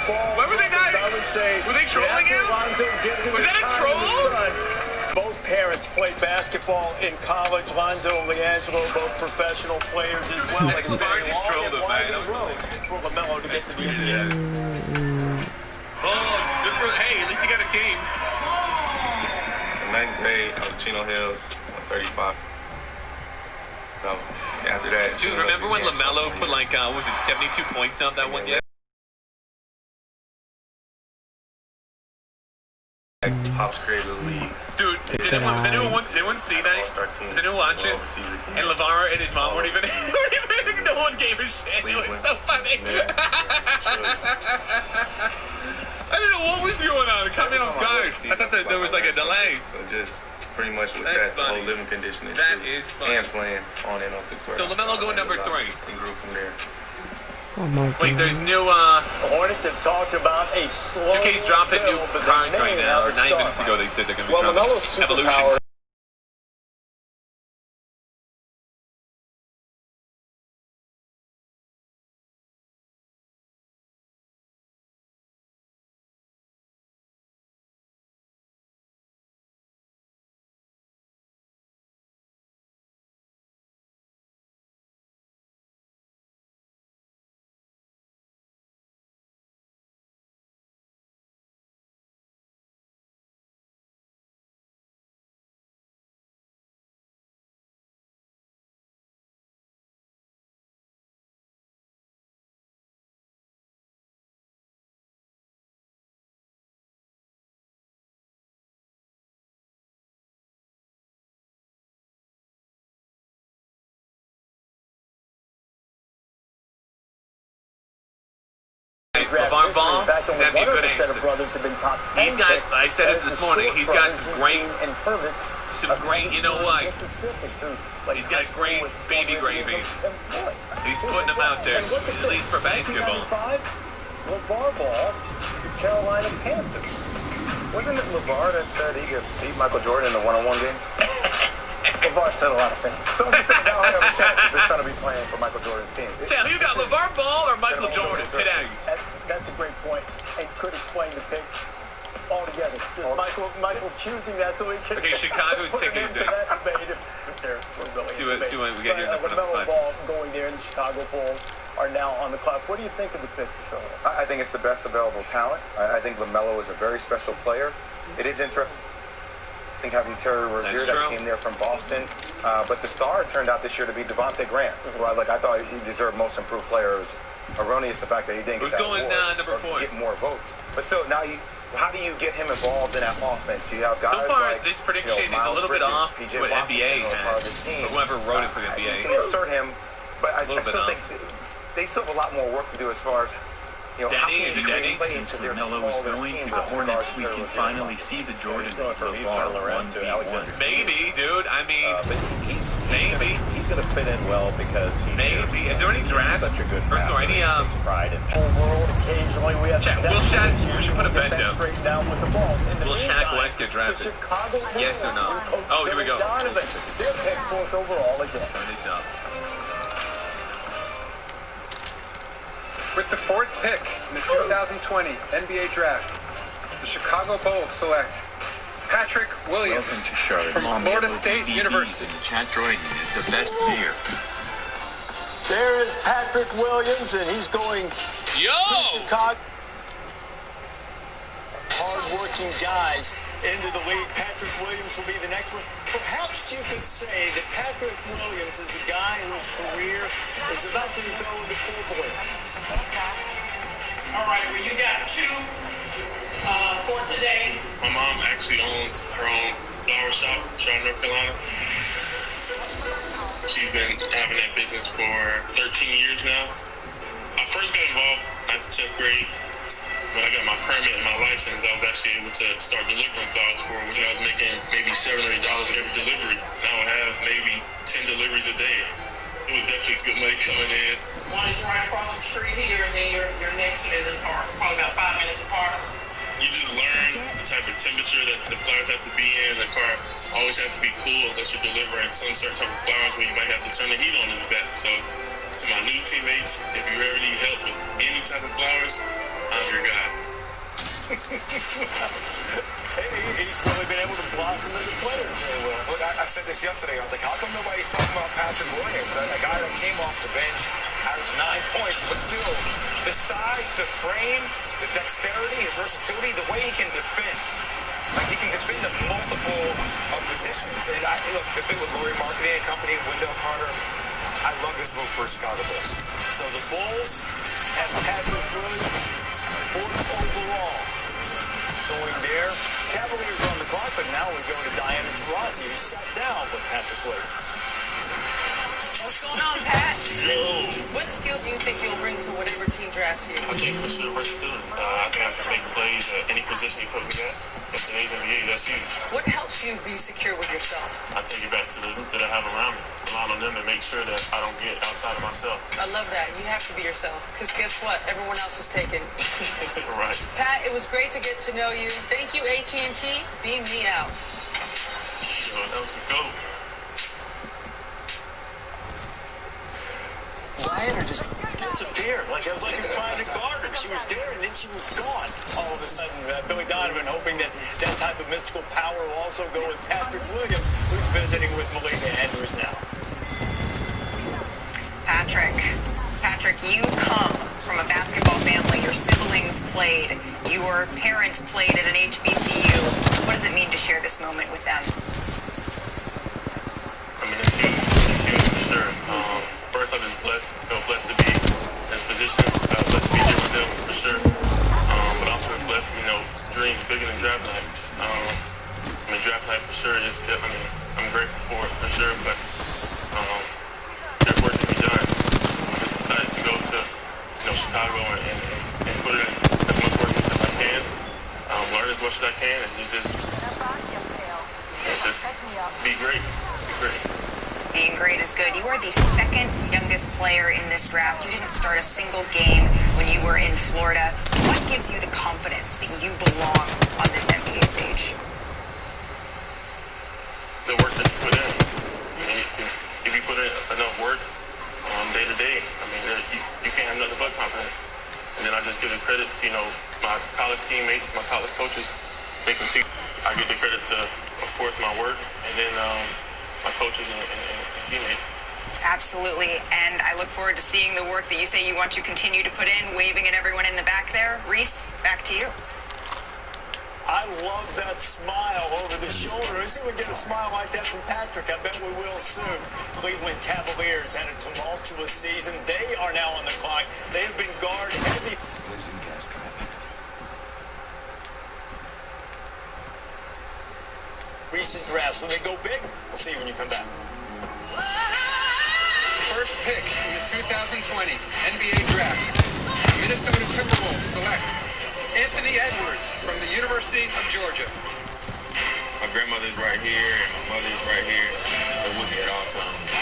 basketball. Why were they not? I would say, were they trolling him? Was that a troll? Both parents played basketball in college. Lonzo and LeAngelo, both professional players as well. Like LeVar just trolled him, man. For LaMelo to get to the NBA. Oh, good for, hey, at least he got a team. In 9th grade, I was Chino Hills, 35. So, after that, dude, remember when LaMelo put like, was it 72 points up that one year? Pops created the league. Dude, does anyone see that? Does anyone watch it? And LeVar and his mom weren't even, no one gave a shit. It was so funny. I don't know what was going on. It caught me off guard. I thought that there was like a delay. So just pretty much with that, the whole living conditioning. That is funny. And playing on and off the court. So LaMelo going number 3. And grew from there. Oh my God. Wait, there's new, The Hornets have talked about a slow 2K's dropping new cards right now, or 9 minutes ago they said they're going to be dropping Evolution. LeVar Ball, is that be a good answer? He's got, I said it this morning, he's got some great, you know what? He's got great baby gravy. He's putting them out there, at least for basketball. LeVar Ball to Carolina Panthers. Wasn't it LeVar that said he could beat Michael Jordan in a one-on-one game? LeVar said a lot of things. So he said now I have a chance as his son to be playing for Michael Jordan's team. Tell you got LeVar Ball or Michael Jordan today? That's a great point and could explain the pick altogether. Michael choosing that so he can. Okay, Chicago's pick is it. See what we get here in the front of the LaMelo Ball going there in the Chicago Bulls are now on the clock. What do you think of the pick, Charlotte? I think it's the best available talent. I think LaMelo is a very special player. It is interesting. I think having Terry Rozier that came there from Boston, but the star turned out this year to be Devontae Graham. Who I thought he deserved Most Improved Player. It was erroneous the fact that he didn't get that award number 4? Get more votes. But still, now how do you get him involved in that offense? You have guys so far, like, this prediction is a little bit off what NBA had, or whoever wrote it for the NBA. You can insert him, but I still think they still have a lot more work to do as far as. Denny, is it Denny? Since LaMelo is going to the Hornets, we can finally see the Jordan LeVar 1v1. Maybe, dude. I mean, but he's going to fit in well because he's maybe. Is there any drafts? Such a good or sorry, any takes pride in world. Occasionally, we have Will Shaq? We should put a bet down. With the balls. Will Shaq West get drafted? Yes or no? Oh, here we go. Their pick 4th overall is in. Turn this up. With the 4th pick in the 2020 NBA Draft, the Chicago Bulls select Patrick Williams from Florida State University. In the chat, Jordan is the best player. There is Patrick Williams, and he's going to Chicago. Hard-working guys into the league. Patrick Williams will be the next one. Perhaps you could say that Patrick Williams is a guy whose career is about to go into full bloom. All right, well, you got 2 for today. My mom actually owns her own flower shop in Charlotte, North Carolina. She's been having that business for 13 years now. I first got involved after 10th grade. When I got my permit and my license, I was actually able to start delivering flowers for them, which I was making maybe $7 or $8 every delivery. Now I have maybe 10 deliveries a day. It was definitely good money coming in. One is right across the street here, and then your next one is apart, probably about 5 minutes apart. You just learn the type of temperature that the flowers have to be in. The car always has to be cool unless you're delivering some certain type of flowers where you might have to turn the heat on in the back. So to my new teammates, if you ever need help with any type of flowers, I'm your guy. He's really been able to blossom as a player very well. Look, I said this yesterday. I was like, how come nobody's talking about Patrick Williams? A guy that came off the bench, averaged 9 points, but still, the size, the frame, the dexterity, his versatility, the way he can defend. Like, he can defend at multiple positions. And look, the fit with Laurie Marketing and Company, Wendell Carter, I love this move for Chicago Bulls. So the Bulls have Patrick Williams, 4th overall, going there. Cavaliers on the clock, but now we go to Diana Taurasi, who sat down with Patrick Williams. What's going on, Pat? Yo. What skill do you think you'll bring to whatever team drafts you? I think for sure versatility. I think I can make plays at any position you put me at. In today's NBA, that's huge. What helps you be secure with yourself? I take it back to the group that I have around me. Rely on them to make sure that I don't get outside of myself. I love that. You have to be yourself. Because guess what? Everyone else is taken. Right. Pat, it was great to get to know you. Thank you, AT&T. Beam me out. Yo, that was a goat. Diana just disappeared. Like, it was like you were trying to guard her. She was there, and then she was gone. All of a sudden, Billy Donovan hoping that that type of mystical power will also go with Patrick Williams, who's visiting with Malika Andrews now. Patrick, you come from a basketball family. Your siblings played. Your parents played at an HBCU. What does it mean to share this moment with them? I mean, it's huge. It's huge for sure. First, I'm just blessed to be in this position. Blessed to be here with them for sure. But also blessed, dreams bigger than draft night. Draft night for sure is. I'm grateful for it for sure. But there's work to be done. I'm just excited to go to Chicago and put in as much work as I can, learn as much as I can, and just be great. Be great. Being great is good. You are the second youngest player in this draft. You didn't start a single game when you were in Florida. What gives you the confidence that you belong on this NBA stage? The work that you put in. If you put in enough work day to day, you can't have nothing but confidence. And then I just give the credit to, my college teammates, my college coaches. They continue. I give the credit to, of course, my work, and then my coaches and teammates. Absolutely, and I look forward to seeing the work that you say you want to continue to put in, waving at everyone in the back there. Reese, back to you. I love that smile over the shoulder. Let's see if we get a smile like that from Patrick. I bet we will soon. Cleveland Cavaliers had a tumultuous season. They are now on the clock. They have been guard heavy. Recent drafts. When they go big, we'll see when you come back. First pick in the 2020 NBA Draft. Minnesota Timberwolves select Anthony Edwards from the University of Georgia. My grandmother's right here, and my mother's right here. They're with me at all times.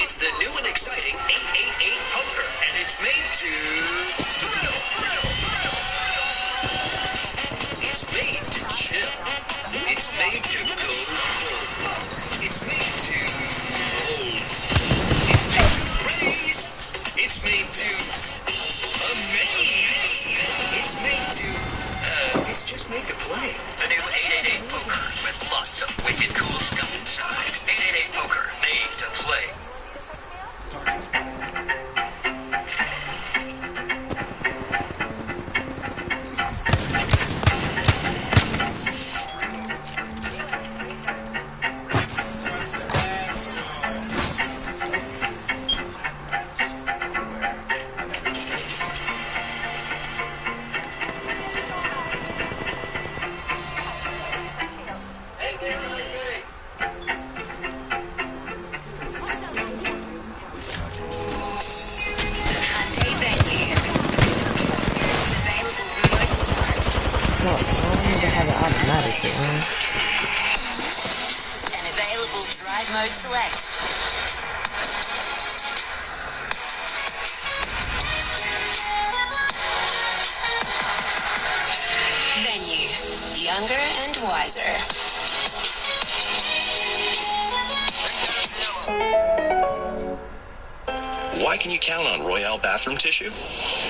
It's the new and exciting 888 poker, and it's made to thrill. It's made to chill. It's made to go cold. It's made to hold. It's made to raise. It's made to amaze. It's made to, it's just made to play. The new 888 poker with lots of wicked cool stuff inside. 888 poker, made to play. Why can you count on Royale bathroom tissue?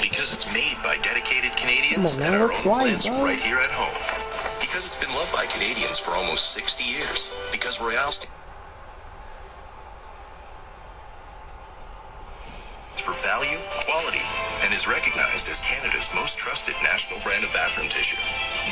Because it's made by dedicated Canadians at our own plants right here at home. Because it's been loved by Canadians for almost 60 years. Because Royale stands for value, quality, and is recognized as Canada's most trusted national brand of bathroom tissue.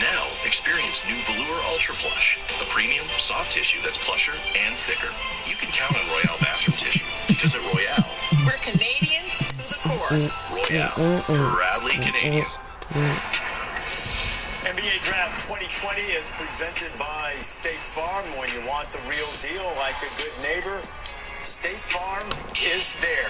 Now, experience new Velour Ultra Plush, a premium, soft tissue that's plusher and thicker. You can count on Royale bathroom tissue, because at Royale, we're Canadian to the core. Royale, proudly Canadian. NBA Draft 2020 is presented by State Farm. When you want the real deal like a good neighbor, State Farm is there.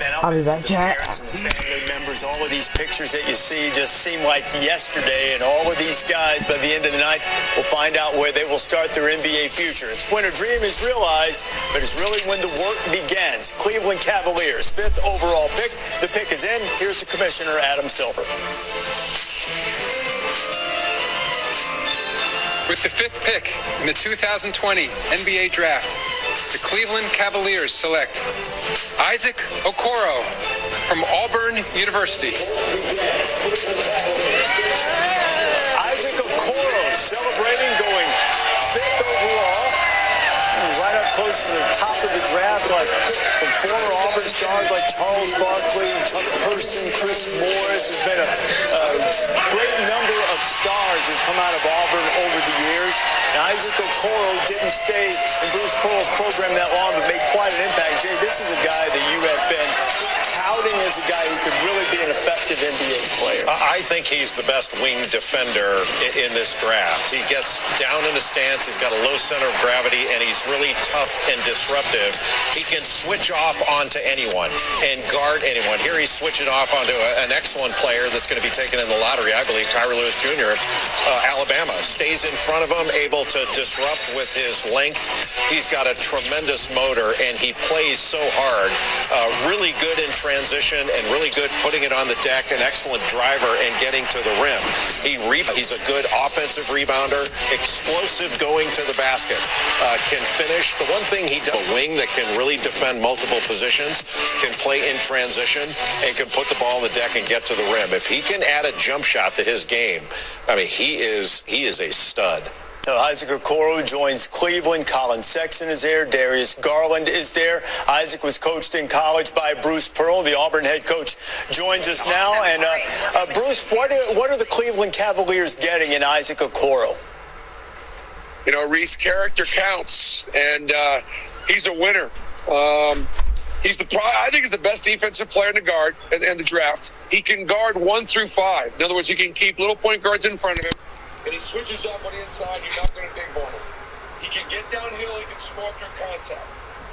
Man, I'll be back, Jack. Parents and the family members, all of these pictures that you see just seem like yesterday, and all of these guys, by the end of the night, will find out where they will start their NBA future. It's when a dream is realized, but it's really when the work begins. Cleveland Cavaliers, 5th overall pick. The pick is in. Here's the commissioner, Adam Silver. With the 5th pick in the 2020 NBA Draft, the Cleveland Cavaliers select Isaac Okoro from Auburn University. Isaac Okoro celebrating, going 5th overall. Right up close to the top of the draft, like from former Auburn stars like Charles Barkley, Chuck Person, Chris Morris. There's been a great number of stars that come out of Auburn over the years. And Isaac Okoro didn't stay in Bruce Pearl's program that long, but made quite an impact. Jay, this is a guy that you have been touting as a guy who could really be an effective NBA player. I think he's the best wing defender in this draft. He gets down in the stance, he's got a low center of gravity, and he's really tough and disruptive. He can switch off onto anyone and guard anyone. Here he's switching off onto an excellent player that's going to be taken in the lottery, I believe, Kyrie Lewis Jr. of Alabama. Stays in front of him, able to disrupt with his length. He's got a tremendous motor, and he plays so hard. Really good in transition and really good putting it on the deck. An excellent driver and getting to the rim. He's a good offensive rebounder, explosive going to the basket. Can finish. The one thing he does, a wing that can really defend multiple positions, can play in transition, and can put the ball on the deck and get to the rim. If he can add a jump shot to his game, I mean, he is a stud. Isaac Okoro joins Cleveland. Colin Sexton is there. Darius Garland is there. Isaac was coached in college by Bruce Pearl, the Auburn head coach, joins us now. And Bruce, what are the Cleveland Cavaliers getting in Isaac Okoro? You know, Reese, character counts, and he's a winner. I think he's the best defensive player in the guard and the draft. He can guard 1 through 5. In other words, he can keep little point guards in front of him, and he switches up on the inside. You're not going to pinball him. He can get downhill. He can score through contact.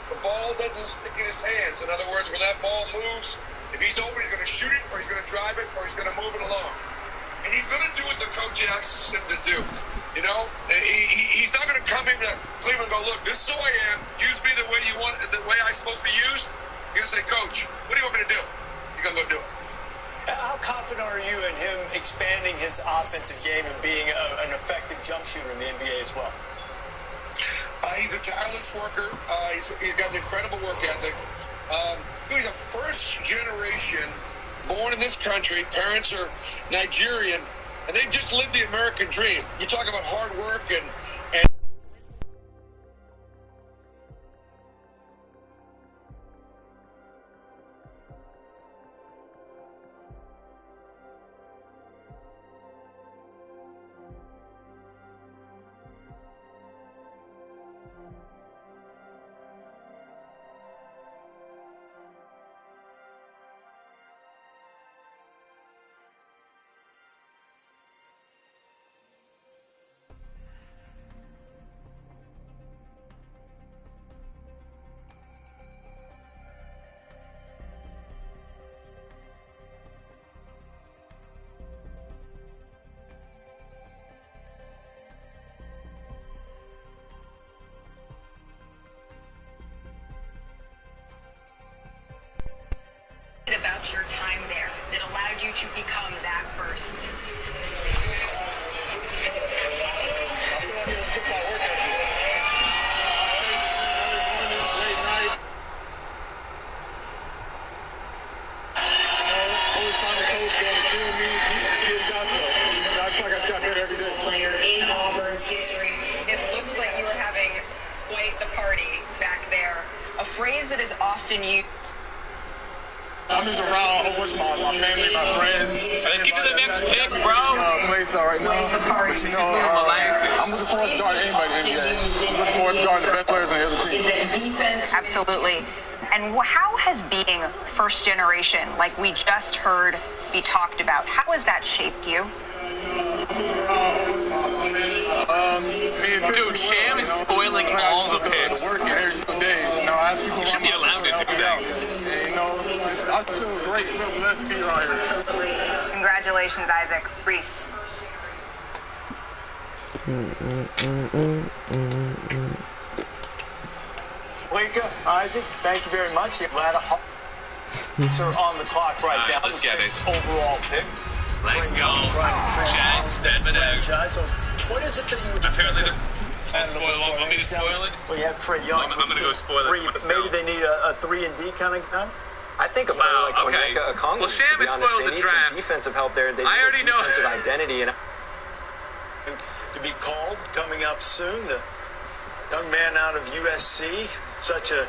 The ball doesn't stick in his hands. In other words, when that ball moves, if he's open, he's going to shoot it, or he's going to drive it, or he's going to move it along. And he's going to do what the coach asks him to do. You know, he's not going to come into Cleveland and go, look, this is who I am. Use me the way you want, the way I'm supposed to be used. He's going to say, Coach, what do you want me to do? He's going to go do it. How confident are you in him expanding his offensive game and being an effective jump shooter in the NBA as well? He's a tireless worker. He's got an incredible work ethic. He's a first generation born in this country. Parents are Nigerian, and they just lived the American dream. You talk about hard work and about your time there that allowed you to become that first? good shot, though. I feel like I just got better every day. Player in Auburn's history. It looks like you were having quite the party back there. A phrase that is often used. I'm just around a whole bunch of my family, my friends. Let's get to the next pick, bro. Place right now. But you know, I'm looking forward to guarding anybody in the NBA. I'm looking forward to guarding the best players on the other team. Absolutely. And how has being first generation, like we just heard be talked about, how has that shaped you? Dude, Sham is spoiling all the picks. Working every single day. You should be allowed to do that. I feel great. I feel blessed to be right here. Congratulations, Isaac. Reese. Auqa, Isaac, thank you very much. The Atlanta Hawks are on the clock right now. Let's get it. Overall pick. Let's go. Chance, Bedvedeg. So what is it that you would apparently I'll spoil it. Want me to spoil it? Well, you have Trae Young. I'm going to go spoil it myself. Maybe they need a 3-and-D kind of guy? I think a player like Onyeka Okongwu, well, Sham has spoiled the draft. Some defensive help there. They I already know. Defensive identity. And to be called coming up soon. The young man out of USC, such an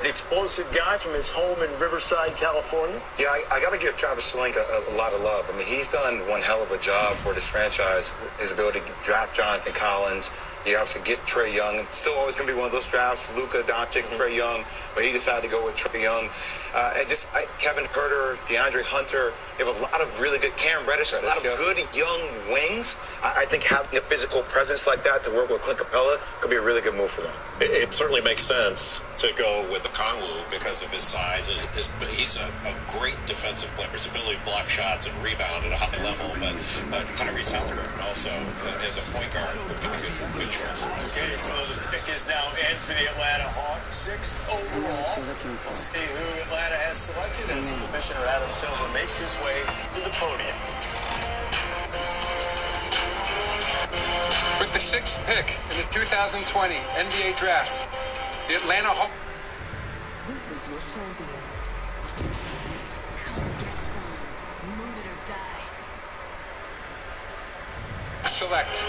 explosive guy from his home in Riverside, California. Yeah, I got to give Travis Schlenk a lot of love. I mean, he's done one hell of a job for this franchise. His ability to draft Jonathan Collins. You obviously get Trae Young. It's still always going to be one of those drafts, Luka Doncic, Trae Young, but he decided to go with Trae Young. Kevin Huerter, DeAndre Hunter, they have a lot of really good, Cam Reddish, a lot of good young wings. I think having a physical presence like that to work with Clint Capella could be a really good move for them. It certainly makes sense to go with Okongwu because of his size. He's a great defensive player. His ability to block shots and rebound at a high level, but Tyrese Halliburton also, as a point guard, would be a good choice. Okay, so the pick is now in for the Atlanta Hawks, 6th overall. We'll see who Atlanta has selected as Commissioner Adam Silver makes his way to the podium. With the 6th pick in the 2020 NBA Draft, the Atlanta Hawks. This is your champion. Come get some. Move it or die. Select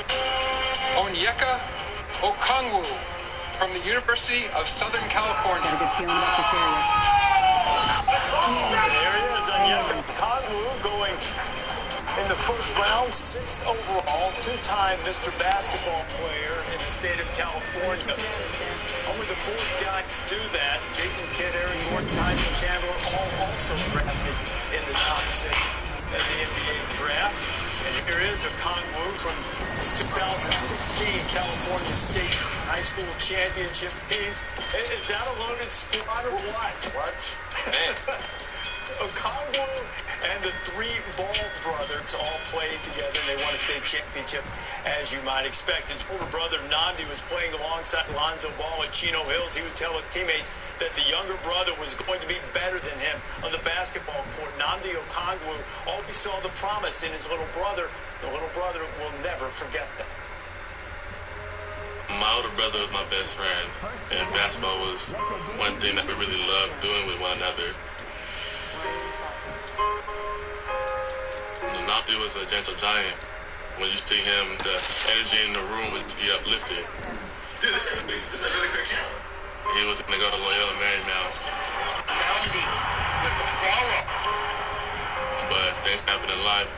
Onyeka Okongwu from the University of Southern California. Got a good feeling about this area. There he is, Onyeka Okongwu going in the first round, 6th overall, 2-time Mr. Basketball player in the state of California. Only the 4th guy to do that. Jason Kidd, Aaron Gordon, Tyson Chandler, all also drafted in the top 6 of the NBA draft. And here is Okongwu from his 2016 California State High School Championship team. Is that a loaded squad or what? What? Man. Okongwu and the 3 Ball brothers all played together, and they won a state championship, as you might expect. His older brother, Nnamdi, was playing alongside Lonzo Ball at Chino Hills. He would tell his teammates that the younger brother was going to be better than him on the basketball court. Nnamdi Okongwu always saw the promise in his little brother. The little brother will never forget that. My older brother was my best friend, and basketball was one thing that we really loved doing with one another. Nnamdi was a gentle giant. When you see him, the energy in the room would be uplifted. Dude, this is really quick camera. He was going to go to Loyola Marymount. Nnamdi with the follow. But things happen in life.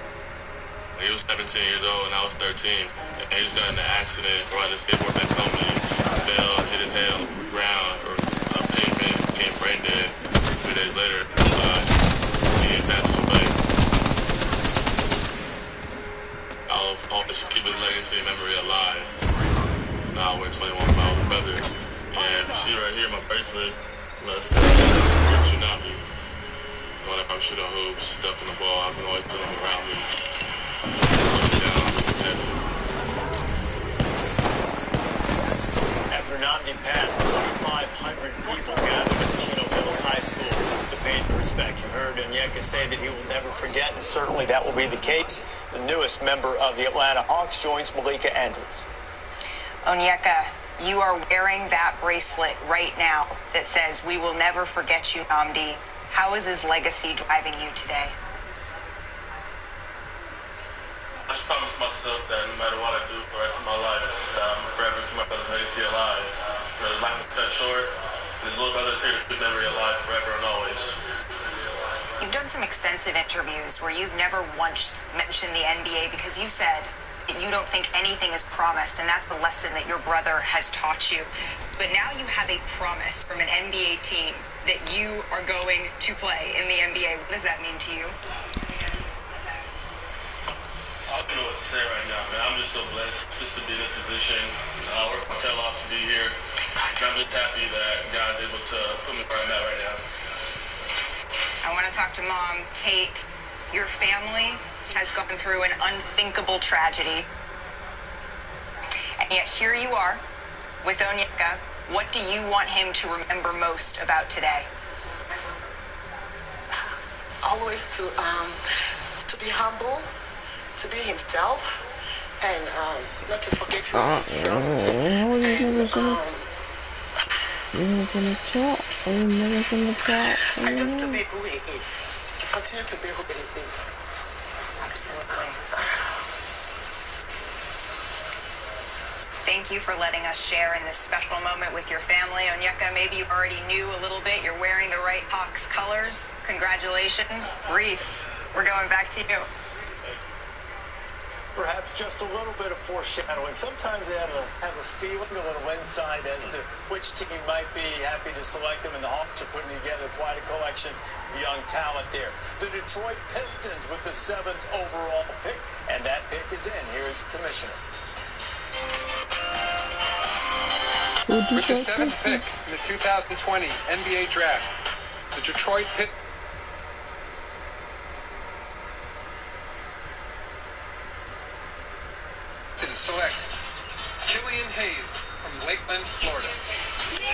He was 17 years old and I was 13. And he just got in an accident riding a skateboard back home. He fell, hit his head on the ground or a pavement, became brain dead. 3 days later, he passed away. I'll always keep his legacy and memory alive. Now we're 21 with my older brother. And you see right here, my bracelet, let's say, should not be. Whenever I'm shooting hoops, ducking the ball, I can always put them around me. After Nnamdi passed, 2,500 people gathered at Chino Hills High School to pay respect. You heard Onyeka say that he will never forget, and certainly that will be the case. The newest member of the Atlanta Hawks joins Malika Andrews. Onyeka, you are wearing that bracelet right now that says, "We will never forget you, Nnamdi." How is his legacy driving you today? promised myself that no matter what I do for the rest of my life, that I'm forever keep my brother's legacy alive. His life was cut short. His little brother's here to keep memory alive forever and always. You've done some extensive interviews where you've never once mentioned the NBA because you said that you don't think anything is promised, and that's the lesson that your brother has taught you. But now you have a promise from an NBA team that you are going to play in the NBA. What does that mean to you? I don't know what to say right now, man. I'm just so blessed just to be in this position. I work my tail off to be here. And I'm just happy that God's able to put me where I'm at right now. I want to talk to Mom. Kate, your family has gone through an unthinkable tragedy. And yet here you are with Onyeka. What do you want him to remember most about today? Always to be humble, to be himself, and not to forget who he's from. And just to be who he is. Continue to be who he is. Absolutely. Thank you for letting us share in this special moment with your family. Onyeka, maybe you already knew a little bit. You're wearing the right Hawks colors. Congratulations. Reese, we're going back to you. Perhaps just a little bit of foreshadowing. Sometimes they have a feeling, a little insight as to which team might be happy to select them, and the Hawks are putting together quite a collection of young talent there. The Detroit Pistons with the 7th overall pick, and that pick is in. Here's Commissioner. With the 7th pick in the 2020 NBA Draft, the Detroit Pistons select Killian Hayes from Lakeland, Florida.